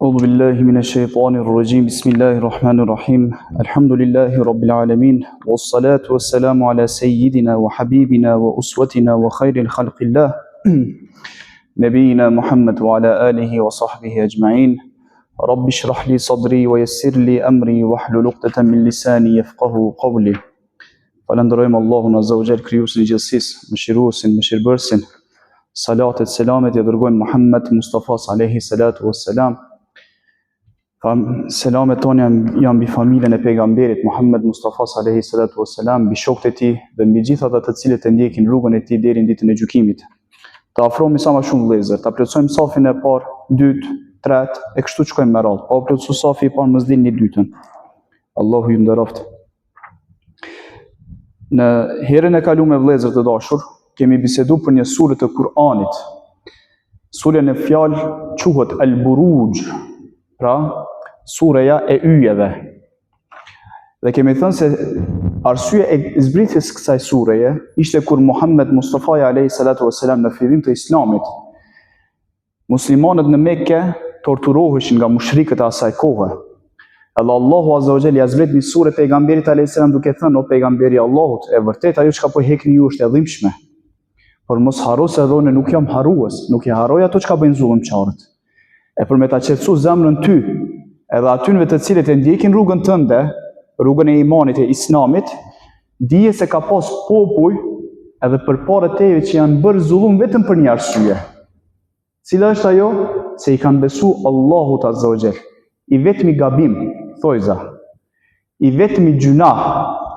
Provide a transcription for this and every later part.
أعوذ بالله من الشيطان الرجيم بسم الله الرحمن الرحيم الحمد لله رب العالمين والصلاة والسلام على سيدنا وحبيبنا وأسوتنا وخير الخلق الله نبينا محمد وعلى آله وصحبه أجمعين رب اشرح لي صدري ويسر لي أمري واحلل عقدة من لساني يفقه قولي Falenderojmë Allahun Azza wa Jall, krijuesin e gjithësisë, mëshiruesin, mëshirbërësin. Salatet, selamet i dërgojmë Muhammed Mustafa alayhi salatu wassalam. Selamet tonë janë mbi familjen e pejgamberit Muhammed Mustafa alayhi salatu wassalam, mbi shokët e tij dhe mbi gjithë ata të cilët e ndjekin rrugën e tij deri në ditën e gjykimit. Të afrohemi sa më shumë vëllezër, ta plotësojmë safin e parë, dytë, tretë e kështu shkojmë me radhë. Pa plotësuar safi i parë mos dilni dytën. Allahu ju nderoft. Në herën e kaluar vëllezër të dashur, kemi biseduar për një sure të Kur'anit. Surja në fjalë quhet Al-Buruj, pra sureja e yjeve. Dhe kemi thënë se arsyeja e zbritjes kësaj sureje ishte kur Muhammed Mustafa alayhi salatu wassalam në fillim të Islamit, muslimanët në Mekke torturoheshin nga mushrikët e asaj kohe. Edhe Allahu Azza wa Jalla zbret një sure pejgamberit alayhis salam duke thënë: o pejgamberi i Allahut, e vërtet ajo çka po hekni ju është e dhimbshme. Por mos harro se edhe unë nuk jam harrues, nuk i harroj ato çka bëjnë zullumçarët. E për me ta qetësuar zemrën ty, edhe atyve të cilët e ndjekin rrugën tënde, rrugën e imanit e Islamit, dije se ka pas popull edhe përpara teje që janë bërë zullum vetëm për një arsye. Cila është ajo? Se i kanë besuar Allahut Azza wa Jalla. I vetmi gabim, thojza, i vetmi gjuna,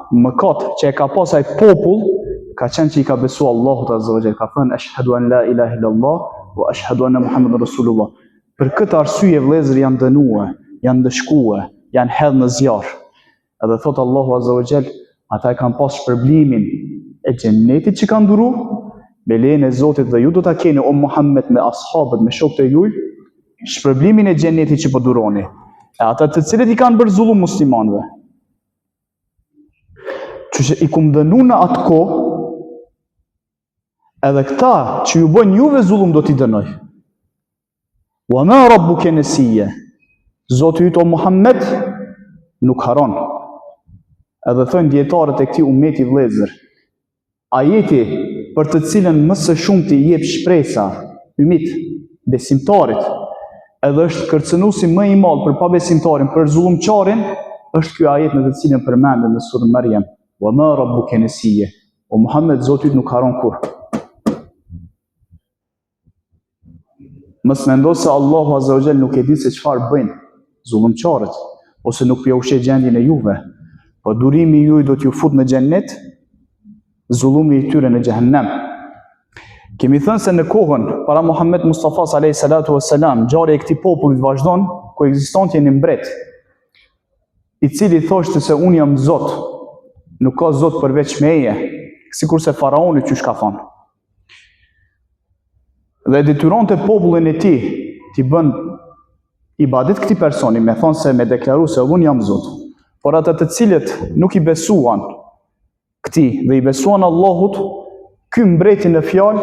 mëkat që e ka pas ai popull, ka qenë që i ka besuar Allahut Azza wa Jalla. Ka thënë ashhadu an la ilaha illallah wa ashhadu anna Muhammadan rasulullah. Për këtë arsye vëllezër janë dënuar, janë dëshkuar, janë hedhur në zjarr. Edhe thot Allahu Azza wa Jalla, ata e kanë pas shpërblimin e xhennetit që kanë dhuru, me lejen e Zotit, dhe ju do ta keni o Muhammed me ashabët, me shokët e juaj, shpërblimin e xhennetit që po duroni. E ata të cilët i kanë bërë zullum muslimanëve, që i kum dënu në atë kohë, edhe këta që ju bojnë juve zullum do t'i dënoj. Wa ma rabbuka nasiya. Zoti yt o Muhammed nuk haron. Edhe thënë dietarët e këtij ummeti vëllezër, ajeti për të cilën më së shumti i jep shpresa ymit besimtarit, edhe është kërcënuesi më i madh për pabesimtarin, për zullumçarin, është ky ajet në të cilën përmendet në surën Maryam. Wa ma rabbuka nasiya. O Muhammed, Zoti yt nuk haron kurrë. Mos mendo se Allahu Azza wa Jalla nuk e di se çfarë bëjnë zullumçarët, ose nuk po ushqej gjendjen e juve. Po durimi juaj do t'ju fut në xhennet, zullumi i tyre në xhehenem. Kemi thënë se në kohën para Muhammed Mustafa alayhi salatu wassalam, ngjarja e këtij popullit vazhdon, ku ekzistonte një mbret, i cili thoshte se unë jam Zot, nuk ka Zot përveç meje, sikurse faraoni që ka thonë. Dhe detyronte popullin e tij t'i bën ibadet këtij personi, me thonë se me deklaru se unë jam Zot. Por ata të cilët nuk i besuan këtij dhe i besuan Allahut, ky mbreti në fjalë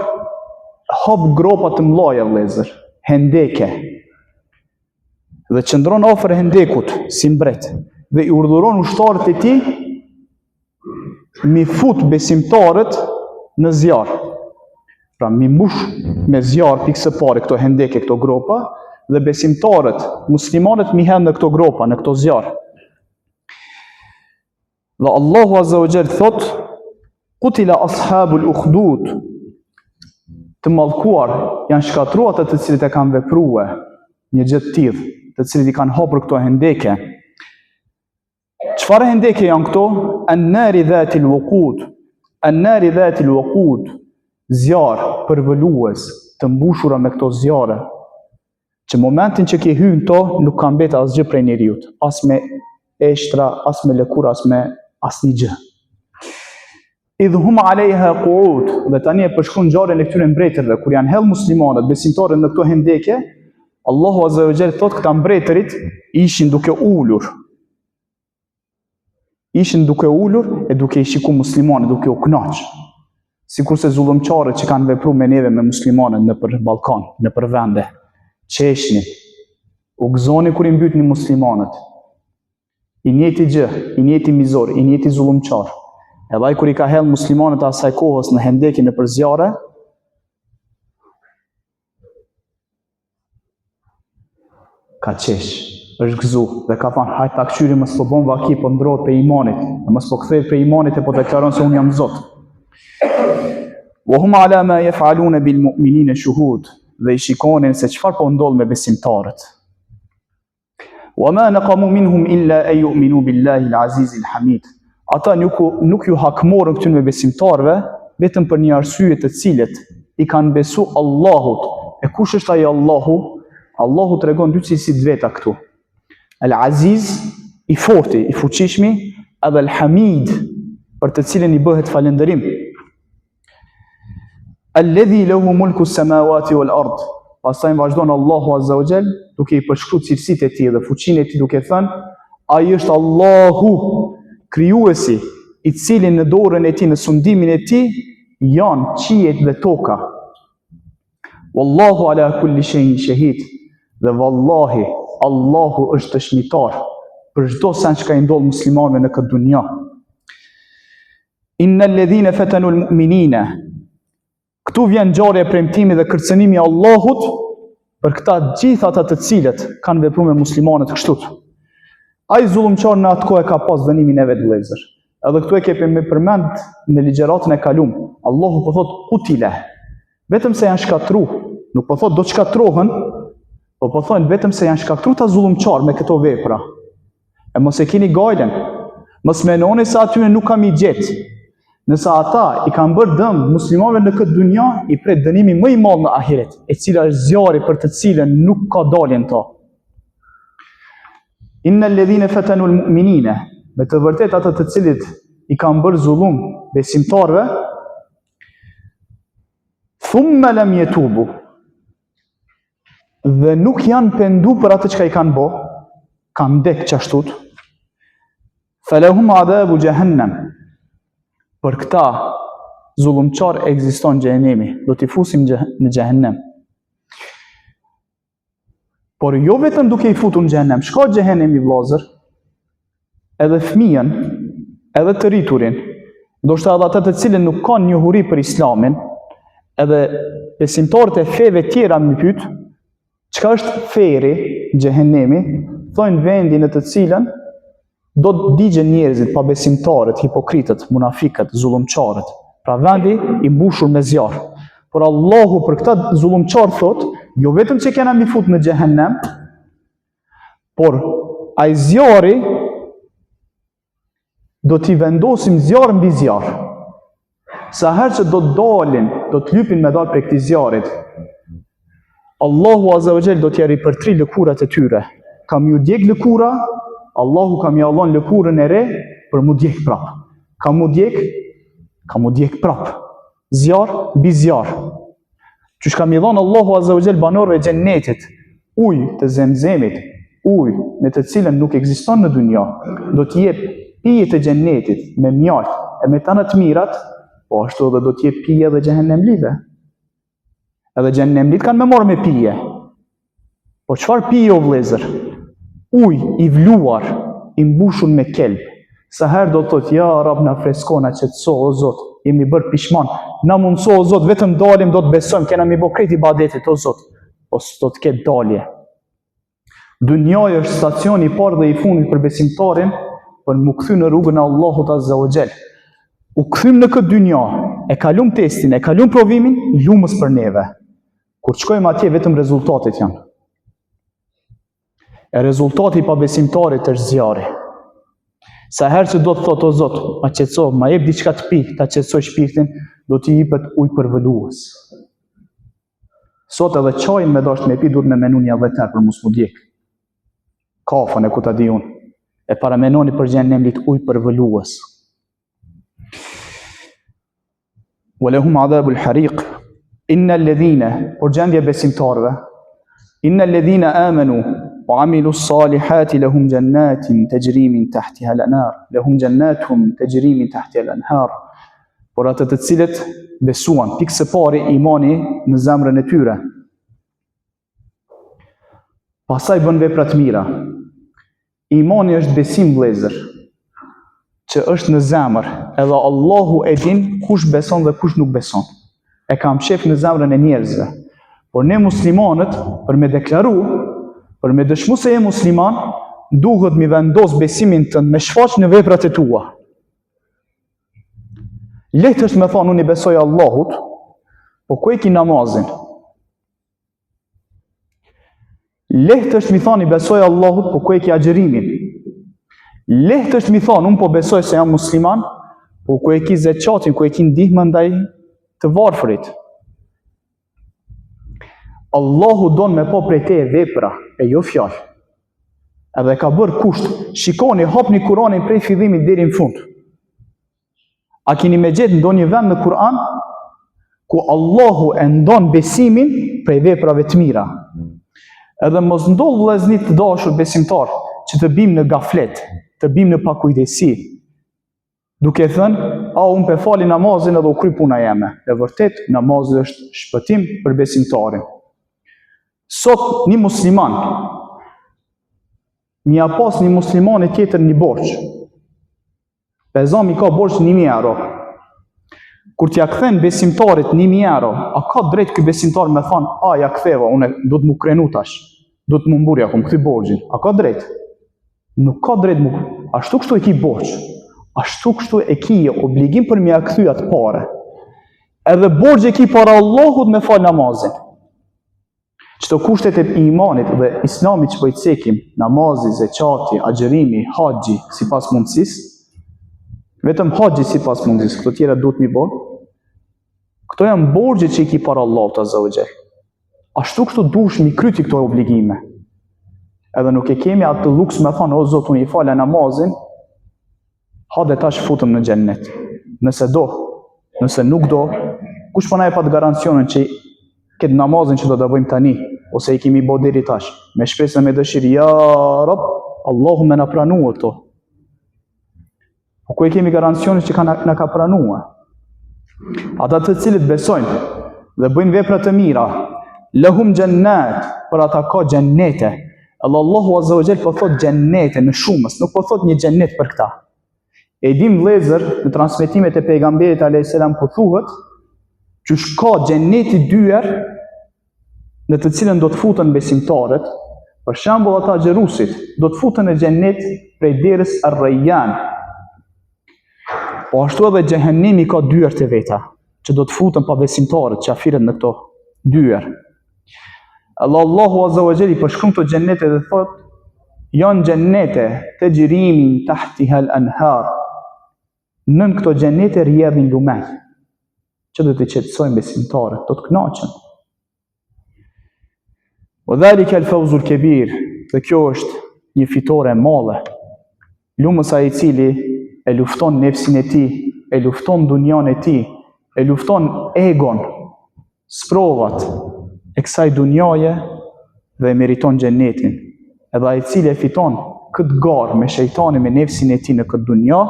hap gropa të mëdha vëllezër, hendeke. Dhe qëndron afër hendekut si mbret dhe i urdhëron ushtarët e tij mi fut besimtarët në zjarr. Pra mi mbush me zjarr pikë së pare këto hendeke, këto gropa, dhe besimtarët, muslimanët mi hedh në këto gropa, në këto zjarr. Dhe Allahu Azza wa Jalla thot: Qutila ashabul ukhdud. Të mallkuar janë shkatruar ata të cilët e kanë vepruar një gjë të tillë, të cilët i kanë hapur këto hendeke. Çfarë hendeke janë këto? An-nari dhatil wuqud. An-nari dhatil wuqud. Zjarr përvolues, të mbushura me këto zjarre, që momentin që ke hyrë to nuk ka mbetë asgjë prej njeriut, as me eshtra, as me lëkurë, as me asnjë gjë. Idhum alejha qu'ud, dhe tani e përshkruan ngjarjen e këtyre mbretërve kur janë hedhur muslimanët, besimtarët në këto hendeke. Allahu Azza wa Jalla thotë këta mbretërit ishin duke ulur. ishin duke ulur e duke i shiku muslimanët, duke u knaq. Sikur se zullumçarët që kanë vepruar me neve me muslimanët në për Ballkan, në për vende. Qeshni, u gëzoni kur i mbytni muslimanët. I njëjti gjë, i njëjti mizor, i njëjti zullumçar. Edhe ai kur i ka hell muslimanët asaj kohës në hendekin e për zjarre, ka qesh, është gëzu dhe ka thënë hajt ta këshyri mos po bën vaki, po ndrohet pe imanit, mos po kthehet pe imanit e po deklaron se unë jam Zot. Wa hum ala ma yaf'aluna bil mu'minina shuhud, dhe i shikonin se çfarë po ndodh me besimtarët. Wa ma naqamu minhum illa an yu'minu billahi al-aziz al-hamid. Ata nuk ju hakmorën këtyre me besimtarëve vetëm për një arsye të cilët i kanë besu Allahut. E kush është ai Allahu? Allahu tregon dy cilësi të veta këtu. Al-Aziz, i forti, i fuqishmi, edhe Al-Hamid, për të cilën i bëhet falënderim. Alladhi lahu mulku as-samawati wal-ard. Pastaj vazhdon Allahu Azza wa Jall duke i përshkruar cilësitë e tij dhe fuqinë e tij duke thënë, ai është Allahu, krijuesi, i cili në dorën e tij, në sundimin e tij janë qiejt dhe toka. Wallahu ala kulli shay'in shahid. Dhe vallahi, Allahu është dëshmitar për çdo sen që ka i ndodhur muslimanëve në këtë dunja. Innal ladhina fatanu al-mu'minina. Këtu vjen ngjarja e premtimit dhe kërcënimi i Allahut për këta gjithë ata të cilët kanë vepruar me muslimanët kështu. Ai zullumçar në atë kohë ka pas dënimin e vet vëllezër. Edhe këtu e kemi përmend në ligjëratën e kaluar. Allahu po thot utile. Vetëm se janë shkatruar, nuk po thot do të shkatrohen, po thonë vetëm se janë shkatruar ta zullumçar me këto vepra. E mos e keni gajlen. Mos menoni se aty nuk kam i gjetë. Nëse ata i kanë bërë dëm muslimanëve në këtë dunja, i pret dënimi më i madh në ahiret, e cila është zjarri për të cilën nuk ka daljen ta. Innal ladhina fatanu al-mu'minina, me të vërtetë ata të cilët i kanë bërë zullum besimtarëve, thumma lam yatubu, dhe nuk janë pendu për atë që i kanë bë, kanë ndek qashtut, falahum adhabu jahannam. Për këta zullumçar ekziston xhenemi, do t'i fusim në xhehenem. Por jo vetëm duke i futur në xhehenem, shka xhehenemi vllazër, edhe fëmijën, edhe të rriturin, ndoshta edhe ata të cilën nuk kanë njohuri për Islamin, edhe besimtarët e feve tjera më pyet, çka është feri, xhehenemi, thonë vendi në të cilën do të digjen njerëzit, pa besimtarët, hipokritët, munafikët, zullumçarët. Pra vendi i mbushur me zjarr. Por Allahu për këta zullumçar thot, jo vetëm që kena mi fut në xhehenem, por ai zjarri do t'i vendosim zjarr mbi zjarr. Sa herë që do të dalin, do të lypin me dal prej këtij zjarrit, Allahu Azza wa Jall do t'ja ripërtri lëkurat e tyre. Kam ju djeg lëkura, Allahu kam ja dhënë lëkurën e re për mu djeg prap. Kam mu djeg prap. Zjarr mbi zjarr. Qysh kam i dhënë Allahu Azza wa Jall banorëve të xhennetit, ujë të Zemzemit, ujë në të cilën nuk ekziston në dunja, do t'i jep pije të xhennetit me mjalt e me të të mirat, po ashtu edhe do t'i jep pije edhe xhehenemlive. Edhe xhehenemlit kanë me marrë me pije. Po çfarë pije o vëllezër? Ujë i vluar, i mbushur me kelb. Sa herë do të thotë, ja Rab na freskon, na qetëso o Zot, jemi bërë pishman, na mundso o Zot, vetëm dalim do të besojmë, kena mi bë krejt ibadetit o Zot. Po s'do të ketë dalje. Dunjaja është stacioni i parë dhe i fundit për besimtarin për mu kthy në rrugën e Allahut Azza wa Jall. U kthym në këtë dunja, e kalum testin, e kalum provimin, lumës për neve. Kur shkojmë atje vetëm rezultatet janë. E rezultati pa besimtarit është zjarri. Sa herë që do të thotë o Zot, ma qetëso, ma jep diçka të pi, ta qetësoj shpirtin, do t'i jepet ujë përvëlues. Sot edhe çajin me dashur me pi duhet me menu një 10 herë për mos mu djeg. Kafën e ku ta di unë. E para menoni për xhenemit ujë përvëlues. Walahum adhabul hariq. Innal ladhina, por gjendja besimtarëve, innal ladhina amanu, وعملوا الصالحات لهم جنات تجري من تحتها الأنهار لهم جناتهم تجري من تحتها الأنهار. Por ato të cilët besuan, pikë së pari imani në zemrën e tyre. Pastaj bën vepra të mira. Imani është besim vëllezër, që është në zemër, edhe Allahu e din kush beson dhe kush nuk beson. E kam shef në zemrën e njerëzve. Por ne muslimanët, për me deklaru, për me dëshmu se je musliman, duhet mi vendos besimin tënd me shfaq në veprat e tua. Lehtë është me thonë unë i besoj Allahut, po ku e ki namazin? Lehtë është mi thonë i besoj Allahut, po ku e ki agjërimin? Lehtë është mi thonë unë po besoj se jam musliman, po ku e ki zeqatin, ku e ki ndihmën ndaj të varfërit. Allahu don me po prej te e vepra, e jo fjalë. Edhe ka bërë kusht, shikoni, hapni Kur'anin prej fillimit deri në fund. A keni me gjetë ndonjë vend në Kur'an ku Allahu e ndon besimin prej veprave të mira. Edhe mos ndodh vëllezërit të dashur besimtar që të bim në gaflet, të bim në pakujdesi, duke thënë, unë pe fali namazin edhe u kry puna jeme. E vërtet, namazi është shpëtim për besimtarin. Sot një musliman, mja pas një muslimani tjetër një borç. Bezami ka borç 1.000 euro. Kur t'ja kthen besimtarit 1.000 euro, a ka drejt ky besimtar me thonë, ja ktheva, unë do të mu krenu tash, do të mu mburja, kom kthy borxhin. A ka drejt? Nuk ka drejt mu. Ashtu kështu e ki borç. Ashtu kështu e ki obligim për mja kthy atë pare. Edhe borxhi e ki para Allahut me fal namazin. Çdo kushtet e imanit dhe islamit që po i cekim, namazi, zeqati, agjërimi, haxhi, sipas mundësisë, vetëm haxhi sipas mundësisë, këto tjera duhet mi bërë. Këto janë borxhe që i ki para Allahut azza wa jall. Ashtu kështu duhesh mi kryti këto obligime. Edhe nuk e kemi atë luks me thonë, o Zot, unë i falë namazin, hajde tash futëm në xhennet. Nëse do, nëse nuk do, kush po na e pat garancionin që këtë namazin që do ta bëjmë tani, ose i kemi bërë deri tash, me shpresë me dëshirë, ja Rab, Allahu më na pranua këto. Po ku e kemi garancionin që na ka pranua? Ata të cilët besojnë dhe bëjnë vepra të mira, lahum jannat, për ata ka xhennete. Allahu azza wa jall po thot xhennete në shumës, nuk po thot një xhennet për këta. E dim vëllezër në transmetimet e pejgamberit alayhis salam ku thuhet që ka xhenneti dyer në të cilën do të futen besimtarët. Për shembull ata xherusit do të futen në xhennet prej derës Ar-Rayyan. Po ashtu edhe xhehennemi ka dyer të veta, që do të futen pa besimtarët, qafiret në këto dyer. Allahu azza wa jall i përshkruan këto xhennete dhe thot, janë xhennete tajri min tahtiha al-anhar. Nën këto xhennete rrjedhin lumen, që do të qetësojnë besimtarët, do të kënaqen. Wa dhalika al-fawzu al-kabir, dhe kjo është një fitore e madhe. Lumës ai i cili e lufton nefsin e tij, e lufton dunjan e tij, e lufton egon, sprovat e kësaj dunjaje dhe e meriton xhennetin. Edhe ai i cili e fiton këtë garë me shejtanin, me nefsin e tij në këtë dunja,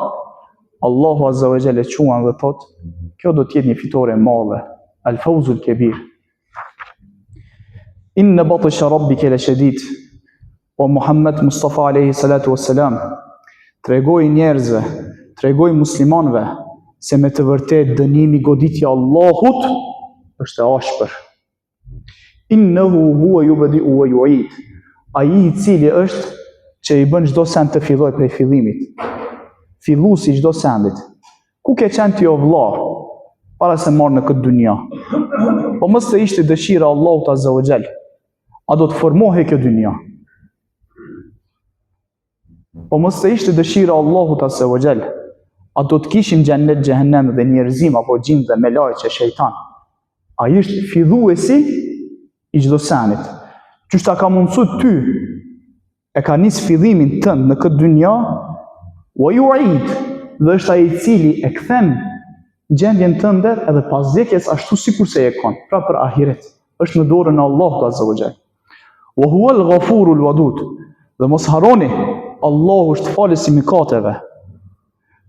Allahu azza wa jalla e quan dhe thot, kjo do të jetë një fitore e madhe, al-fawzul kabir. Inna batsha rabbika la shadid. O Muhammed Mustafa alayhi salatu wassalam, tregoi njerëzve, tregoi muslimanëve se me të vërtet dënimi, goditja Allahut është e ashpër. Innahu huwa yubdi'u wa yu'id. Ai i cili është që i bën çdo send të filloj prej fillimit. Filluesi çdo sendit. Ku ke qenë ti o vëlla para se marrë në këtë dunja? Po mos të ishte dëshira Allahut azza wa jall, a do të formohej kjo dunja? Po mos të ishte dëshira Allahut azza wa jall, a do të kishim xhennet, xhehenem dhe njerëzim apo gjin dhe melajqe, shejtan? Ai është filluesi i çdo sendit. Qysh ta ka mundsu ty, e ka nis fillimin tënd në këtë dunja, wa yu'id, dhe është ai i cili e kthen gjendjen tënde edhe pas vdekjes ashtu sikur se e kon, pra për ahiret. Është në dorën e Allahut azza wa jall. Wa huwa al-ghafurul wadud. Dhe mos harroni, Allahu është falës i mëkateve.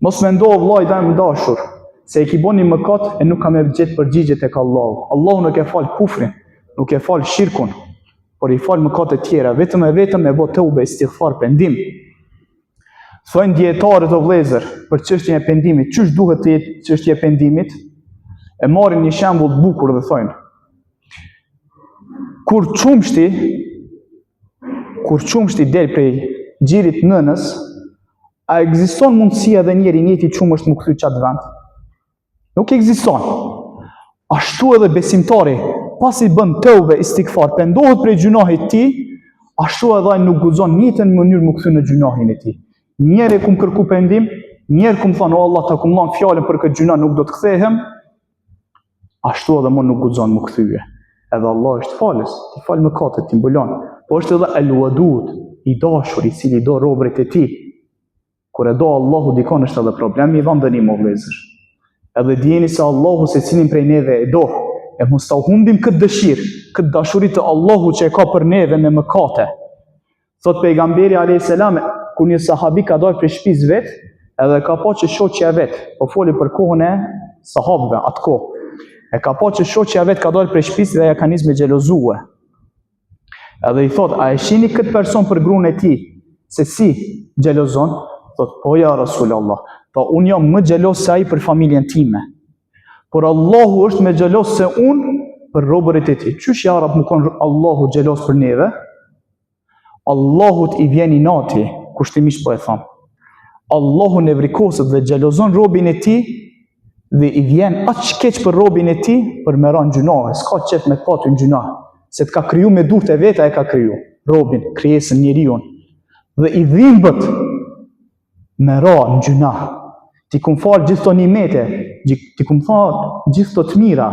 Mos mendo vllai dam dashur, se e ki bën një mëkat e nuk ka më gjetë përgjigje tek Allahu. Allahu nuk e fal kufrin, nuk e fal shirkun, por i fal mëkatet tjera, vetëm e bë tauba, istighfar, pendim. Thonë dietarët o vëllezër, për çështjen e pendimit, çish duhet të jetë çështja e pendimit? E marrin një shembull të bukur dhe thonë: Kur qumshti del prej gjirit nënës, a ekziston mundësia dhe njeri njëti qumë është më kthy qatë vend? Nuk ekziston. Ashtu edhe besimtari, pasi bën tauba, istighfar, pendohet prej gjunahit të tij, ashtu edhe ai nuk guxon njëtën mënyrë më kthy në gjunahin e tij. Njerë kum kërku pendim, njerë kum thonë, o Allah, ta kum lanë fjallën për këtë gjuna, nuk do të kthehem, ashtu edhe më nuk guxon më kthyje. Edhe Allah është falës, ti falë mëkatet, ti mbulon. Po është edhe el-wadud, i dashur, i cili do robërit e tij. Kur e do Allahu dikon është edhe problemi i dënim o vëllezër. Edhe dijeni se Allahu secilin prej neve e do, e mos ta humbim këtë dëshirë, këtë dashuri të Allahu që e ka për neve me mëkate. Thot pejgamberi alayhis salam, kur një sahabi ka dalë prej shtëpisë vet, edhe ka pa që shoqja vet, po foli për kohën e sahabëve atë kohë. E ka pa që shoqja vet ka dalë prej shtëpisë dhe ja ka nisë me xhelozue. Edhe i thot, a e shihni këtë person për gruan e tij, se si xhelozon? Thot, po ja Rasulullah, po unë jam më xheloz se ai për familjen time. Por Allahu është më xheloz se unë për robërit e tij. Çush ja rab më kon Allahu xheloz për neve? Allahut i vjen inati, kushtimisht po e them. Allahu ne vrikoset dhe xhelozon robin e tij dhe i vjen aq keq për robin e tij për me rënë gjunahe, s'ka qef me patu në gjunah, se të ka kriju me durët e veta e ka kriju, robin, krijesën njeriun, dhe i dhimbët me ra në gjunah. Ti kum falë gjithë të nimete, ti kum falë gjithë të të mira,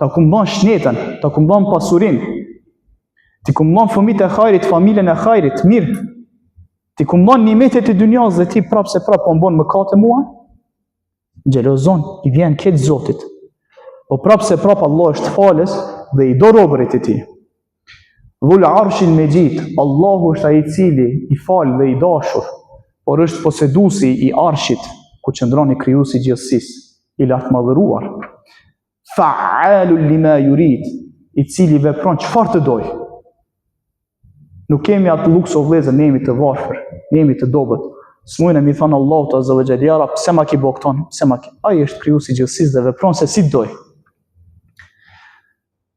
ta kum ban shnetën, ta kum ban pasurin, ti kum ban fëmijët e hajrit, familjen e hajrit, mirë, ti kum ban nimetet e dynjas dhe ti prap se prap po mbon mëkate mua, xhelozon, i vjen keq Zotit. Po prap se prap Allah është falës dhe i do robërit e tij. Dhul Arshil Mejid, Allahu është ai i cili i falë dhe i dashur, por është poseduesi i Arshit, ku qëndron i krijuesi i gjithësisë, i lartëmadhëruar. Fa'alul lima yurid, i cili vepron çfarë të doj. Nuk kemi atë luks o vëllezër, ne jemi të varfër, ne jemi të dobët. S'mujnë mi thonë Allahu Azza wa Jalla, ja Rab, pse ma ki bo këton, pse ma ki. Ai është krijuesi i gjithësisë dhe vepron se si doj.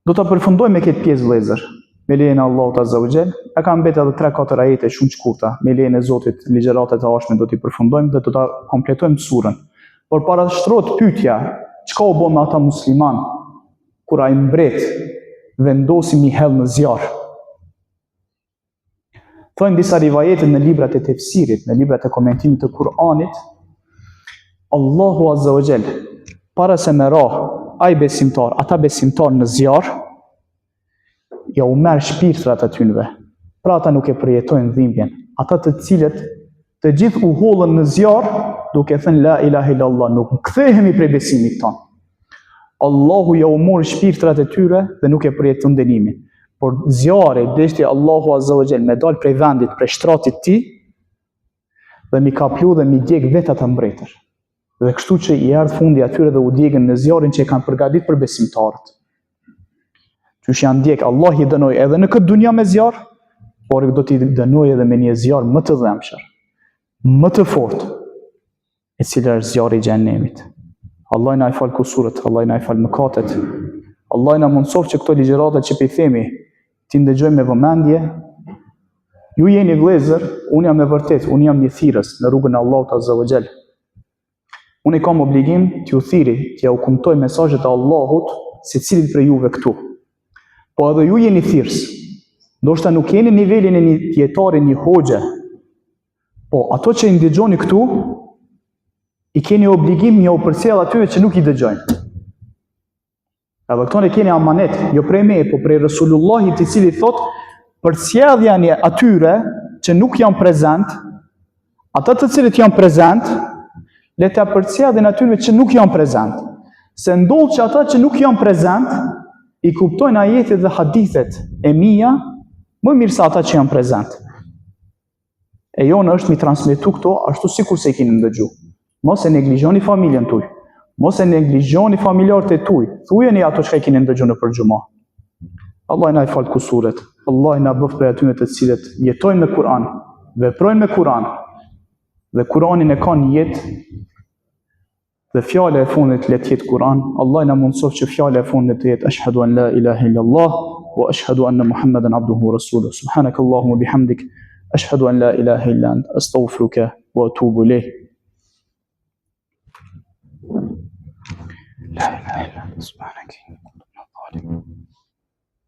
Do ta përfundoj me këtë pjesë vëllezër, me lejen e Allahut Azza wa Jalla. E kam mbetë edhe 3-4 ajete shumë shkurta, me lejen e Zotit, ligjëratat e ardhshme do t'i përfundojmë dhe do ta kompletojmë surën. Por para shtrohet pyetja, çka u bë me ata musliman kur ai mbret vendosi mi hell në zjarr? Thonë disa rivajete në librat e tefsirit, në librat e komentimit të Kur'anit, Allahu Azza wa Jall, para se me ra ai besimtar, ata besimtar në zjarr, ja u merr shpirtrat atynve. Pra ata nuk e përjetojnë dhimbjen. Ata të cilët të gjithë u hollën në zjarr, duke thënë la ilaha illallah, nuk kthehemi prej besimit tonë. Allahu ja u mori shpirtrat e tyre dhe nuk e përjeton dënimin. Por zjarri, deshti Allahu Azza wa Jall me dal prej vendit, prej shtratit ti, dhe mi kaplu dhe mi djeg vetë ata mbretër. Dhe kështu që i erdh fundi atyre dhe u djegën në zjarrin që e kanë përgatit për besimtarët. Qysh janë djeg, Allah i dënoi edhe në këtë dunja me zjarr, por do t'i dënoi edhe me një zjarr më të dhëmshër, më të fortë, e cila është zjarri i xhenemit. Allah na i fal kusurët, Allah na i fal mëkatet. Allah na mundsof që këto ligjërata që i themi ti ndëgjojmë me vëmendje. Ju jeni vëllezër, unë jam e vërtet, unë jam një thirrës në rrugën e Allahut Azza wa Jall. Unë kam obligim t'ju thiri, t'ja u kumtoj mesazhet e Allahut secilit prej juve këtu. Po edhe ju jeni thirrës. Ndoshta nuk jeni nivelin e një dietari, një hoxhe. Po ato që i ndëgjoni këtu, i keni obligim një u përcjell atyre që nuk i dëgjojnë. Edhe këto ne keni amanet, jo prej me, po prej Resulullahit i cili thot, përcjellja atyre që nuk janë prezent, ata të cilët janë prezent, le ta përcjellin atyre që nuk janë prezent. Se ndodh që ata që nuk janë prezent, i kuptojnë ajetet dhe hadithet e mia Më mirë se ata që janë prezent. E jonë është mi transmetu këto ashtu sikur se i keni ndëgju. Mos e neglizhoni familjen tuaj. Mos e neglizhoni familjarët e tuaj. Thujeni ato që i keni ndëgju në për xhumë. Allah na i falë kusuret. Allah na bëf për atyre të cilët jetojnë me Kur'an, veprojnë me Kur'an. Dhe Kur'anin e kanë jetë. Dhe fjala e fundit le të jetë Kur'an. Allah na mundsof që fjala e fundit të jetë ashhadu an la ilaha illallah wa ashhadu anna Muhammadan abduhu wa rasuluhu. Subhanakallahumma bihamdik ashhadu an la ilaha illa ant astaghfiruka wa atubu ilayk. La ilaha illa anta subhanaka inni kuntu minadh-dhalimin.